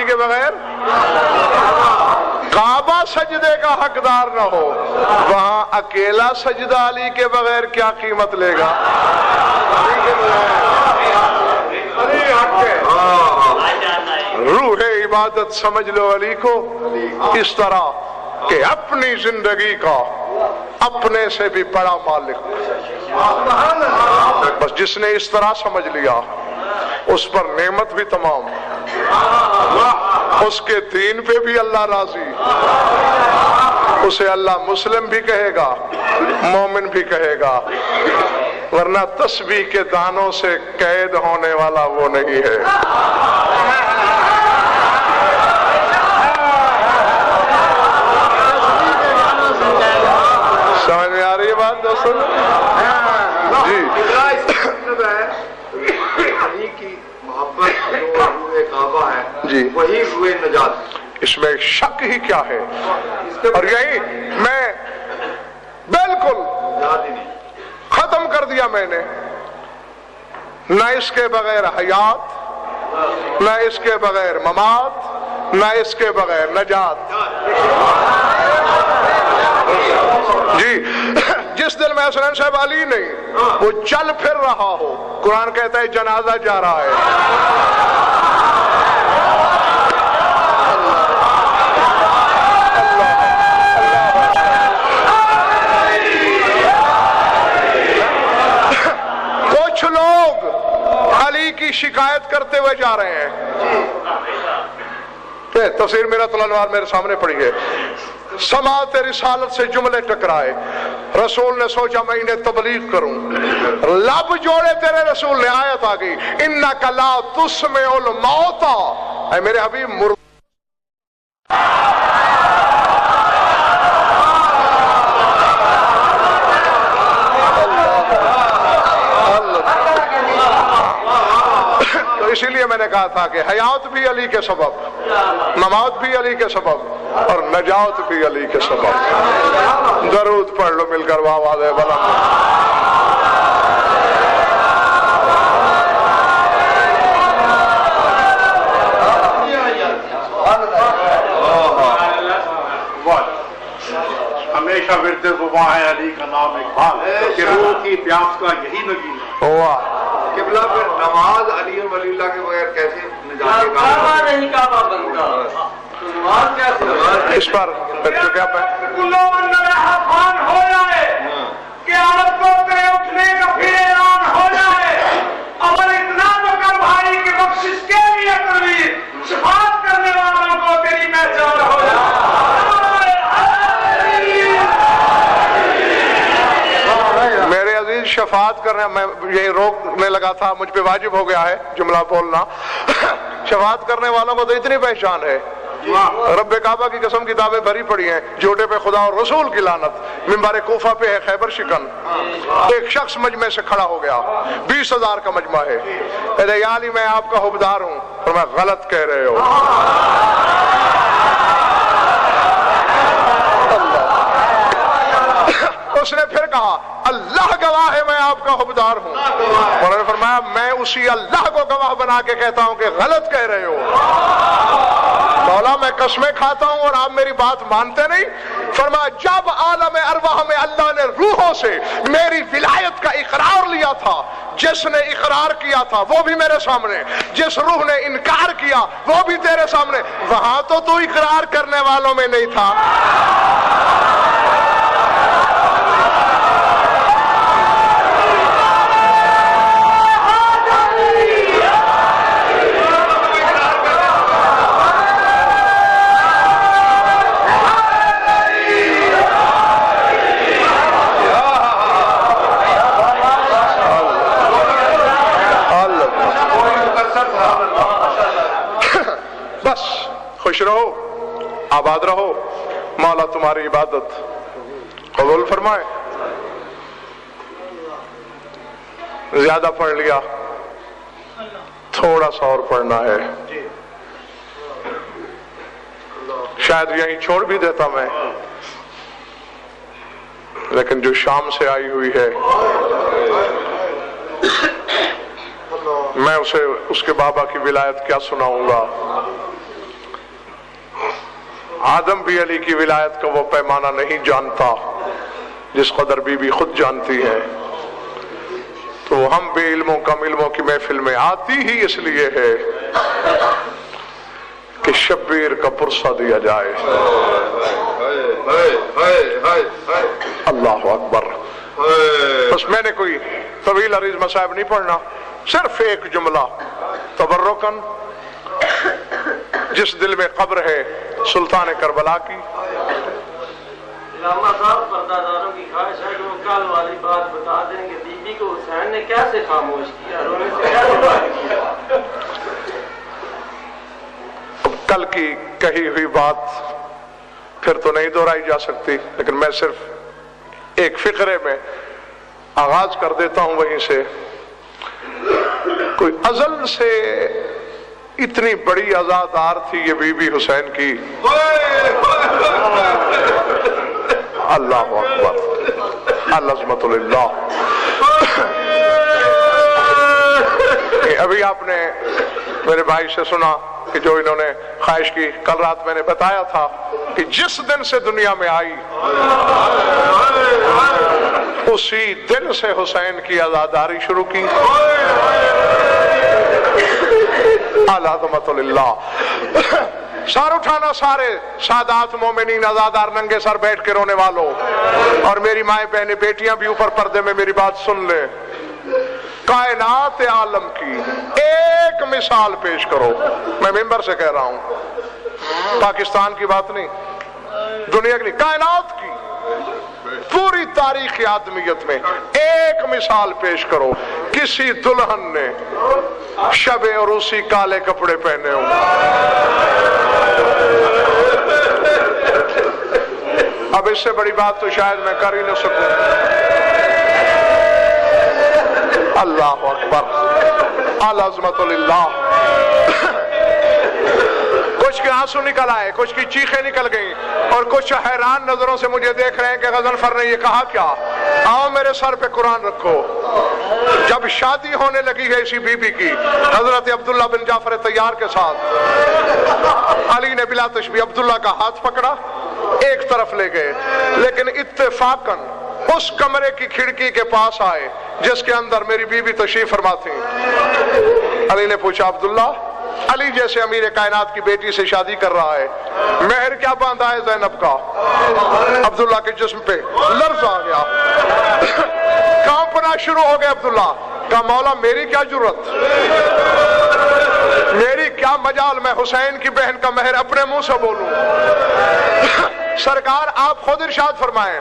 علی کے بغیر کعبہ سجدے کا حقدار نہ ہو، وہاں اکیلا سجدہ علی کے بغیر کیا قیمت لے گا؟ روح عبادت سمجھ لو علی کو اس طرح کہ اپنی زندگی کا اپنے سے بھی بڑا مالک، بس جس نے اس طرح سمجھ لیا اس پر نعمت بھی تمام، اس کے دین پہ بھی اللہ راضی، اسے اللہ مسلم بھی کہے گا، مومن بھی کہے گا، ورنہ تسبیح کے دانوں سے قید ہونے والا وہ نہیں ہے۔ سمجھ میں آ رہی ہے بات دوستوں؟ جی علی کی محبت جو روح کعبہ ہے جی وہی روح نجات، اس میں شک ہی کیا ہے؟ اور یہی میں بالکل ختم کر دیا میں نے، نہ اس کے بغیر حیات، نہ اس کے بغیر ممات، نہ اس کے بغیر نجات۔ جی جس دل میں حسنین صاحب علی نہیں، وہ چل پھر رہا ہو، قرآن کہتا ہے جنازہ جا رہا ہے۔ کچھ لوگ علی کی شکایت کرتے ہوئے جا رہے ہیں، تفسیر میرۃ الانوار میرے سامنے پڑھی ہے، سماعت رسالت سے جملے ٹکرائے، رسول نے سوچا میں انہیں تبلیغ کروں، لب جوڑے تیرے رسول نے، آیت آ گئی انک لا تسمع الموتى، اے میرے حبیب اسی لیے میں نے کہا تھا کہ حیات بھی علی کے سبب، ممات بھی علی کے سبب، اور نجات بھی علی کے سبب۔ درود پڑھ لو مل کر آواز بلند۔ ہمیشہ ورد زباں ہے علی کا نام اقبال، کہ روح کی پیاس کا یہی نگین ہوا۔ قبلہ پھر نماز علی ولی اللہ کے بغیر کیسے نجات کے کعبہ نہیں کعبہ بنتا، نماز کیسے؟ اس پر کیا آسان ہو جائے کہ عورتوں پہ اٹھنے کا پھر اعلان ہو جائے، اور اتنا تو کر بھائی کی بخشش کے لیے ترویج، شفاعت کرنے والوں کو تیری پہچان ہو جائے۔ میرے عزیز شفاعت کرنے، میں یہی روکنے لگا تھا، مجھ پہ واجب ہو گیا ہے جملہ بولنا، شفاعت کرنے والوں کو تو اتنی پہچان ہے، رب کعبہ کی قسم کتابیں بھری پڑی ہیں، جھوٹے پہ خدا اور رسول کی لعنت، منبر کوفہ پہ ہے خیبر شکن، ایک شخص مجمع سے کھڑا ہو گیا، 20,000 کا مجمع ہے، کہتے یا علی میں آپ کا حبدار ہوں، اور میں غلط کہہ رہے ہو۔ اس نے پھر کہا اللہ گواہ ہے میں آپ کا حبدار ہوں، اور نے فرمایا میں اسی اللہ کو گواہ بنا کے کہتا ہوں کہ غلط کہہ رہے ہو۔ مولا میں قسمیں کھاتا ہوں اور آپ میری بات مانتے نہیں؟ فرمایا جب عالم ارواح میں اللہ نے روحوں سے میری ولایت کا اقرار لیا تھا، جس نے اقرار کیا تھا وہ بھی میرے سامنے، جس روح نے انکار کیا وہ بھی تیرے سامنے، وہاں تو اقرار کرنے والوں میں نہیں تھا۔ بس خوش رہو، آباد رہو، مولا تمہاری عبادت قبول فرمائے۔ زیادہ پڑھ لیا، تھوڑا سا اور پڑھنا ہے، شاید یہیں چھوڑ بھی دیتا میں، لیکن جو شام سے آئی ہوئی ہے میں اسے اس کے بابا کی ولایت کیا سناؤں گا۔ آدم بھی علی کی ولایت کا وہ پیمانہ نہیں جانتا جس قدر بی بی خود جانتی ہے، تو ہم بے علموں کم علموں کی محفل میں آتی ہی اس لیے ہے کہ شبیر کا پرسہ دیا جائے۔ اللہ اکبر۔ بس میں نے کوئی طویل عریض مصائب نہیں پڑھنا، صرف ایک جملہ تبرکن، جس دل میں قبر ہے سلطان کربلا کی۔ علامہ صاحب پرداداروں کی خواہش ہے کہ وہ کل والی بات بتا دیں کہ بی بی کو حسین نے کیسے خاموش کیا، رونے سے کیسے بات کیا۔ کل کی کہی ہوئی بات پھر تو نہیں دہرائی جا سکتی، لیکن میں صرف ایک فقرے میں آغاز کر دیتا ہوں وہیں سے۔ کوئی ازل سے اتنی بڑی عزادار تھی یہ بی بی حسین کی، اللہ اکبر، العظمت للہ۔ ابھی آپ نے میرے بھائی سے سنا کہ جو انہوں نے خواہش کی، کل رات میں نے بتایا تھا کہ جس دن سے دنیا میں آئی اسی دن سے حسین کی عزاداری شروع کی، العظمت للہ۔ سر اٹھانا سارے سادات مومنین عزادار ننگے سر بیٹھ کے رونے والوں، اور میری مائیں بہنیں بیٹیاں بھی اوپر پردے میں میری بات سن لیں۔ کائنات عالم کی ایک مثال پیش کرو، میں ممبر سے کہہ رہا ہوں، پاکستان کی بات نہیں، دنیا کی نہیں، کائنات کی پوری تاریخ آدمیت میں ایک مثال پیش کرو، کسی دلہن نے شب عروسی کالے کپڑے پہنے ہوں۔ اب اس سے بڑی بات تو شاید میں کر ہی نہ سکوں۔ اللہ اکبر، العظمت للہ۔ کچھ کے آنسو نکل آئے، کچھ کی چیخیں نکل گئیں، اور کچھ حیران نظروں سے مجھے دیکھ رہے ہیں کہ غضنفر نے یہ کہا کیا؟ آؤ میرے سر پہ قرآن رکھو۔ جب شادی ہونے لگی ہے اسی بی بی کی حضرت عبداللہ بن جعفر طیار کے ساتھ، علی نے بلا تشبیہ عبداللہ کا ہاتھ پکڑا، ایک طرف لے گئے، لیکن اتفاقاً اس کمرے کی کھڑکی کے پاس آئے جس کے اندر میری بی بی تشریف فرما تھی۔ علی نے پوچھا، عبداللہ، علی جیسے امیر کائنات کی بیٹی سے شادی کر رہا ہے، مہر کیا باندھا ہے زینب کا؟ عبداللہ کے جسم پہ لرز آ گیا، کانپنا شروع ہو گیا۔ عبداللہ کہا، مولا میری کیا جرت، میری کیا مجال، میں حسین کی بہن کا مہر اپنے منہ سے بولوں؟ سرکار آپ خود ارشاد فرمائیں،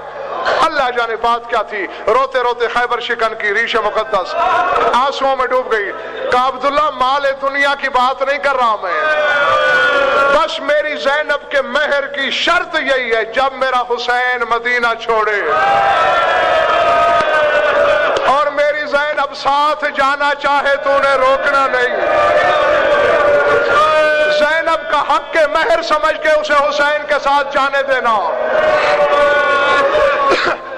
اللہ جانے بات کیا تھی، روتے روتے خیبر شکن کی ریش مقدس آنسوؤں میں ڈوب گئی۔ کہا، عبداللہ مال دنیا کی بات نہیں کر رہا میں، بس میری زینب کے مہر کی شرط یہی ہے، جب میرا حسین مدینہ چھوڑے اور میری زینب ساتھ جانا چاہے تو انہیں روکنا نہیں۔ زینب کا حق کے مہر سمجھ کے اسے حسین کے ساتھ جانے دینا۔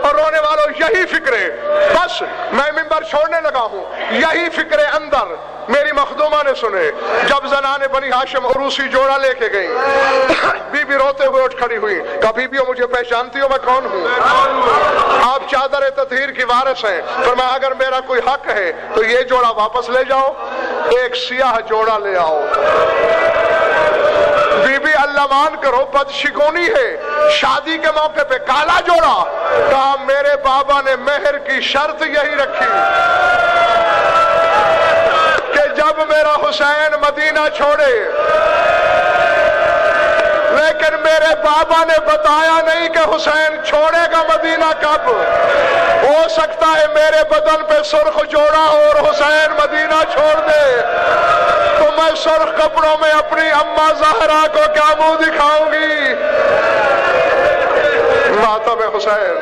اور رونے والوں یہی فکرے، بس میں منبر چھوڑنے لگا ہوں، یہی فکرے اندر میری مخدومہ نے سنے۔ جب زنان بنی ہاشم عروسی جوڑا لے کے گئی، بی بی روتے ہوئے اٹھ کھڑی ہوئی، کہا، بی بیو مجھے پہچانتی ہو میں کون ہوں؟ آپ چادر تطہیر کی وارث ہیں، فرمایا اگر میرا کوئی حق ہے تو یہ جوڑا واپس لے جاؤ، ایک سیاہ جوڑا لے آؤ۔ بی بی اللہ مان کرو بدشگونی ہے، شادی کے موقع پہ کالا جوڑا، کہا میرے بابا نے مہر کی شرط یہی رکھی کہ جب میرا حسین مدینہ چھوڑے، لیکن میرے بابا نے بتایا نہیں کہ حسین چھوڑے گا مدینہ کب۔ ہو سکتا ہے میرے بدن پہ سرخ جوڑا اور حسین مدینہ چھوڑ دے تو میں سرخ کپڑوں میں اپنی اماں زہرا کو کیا منہ دکھاؤں گی؟ ماتم حسین۔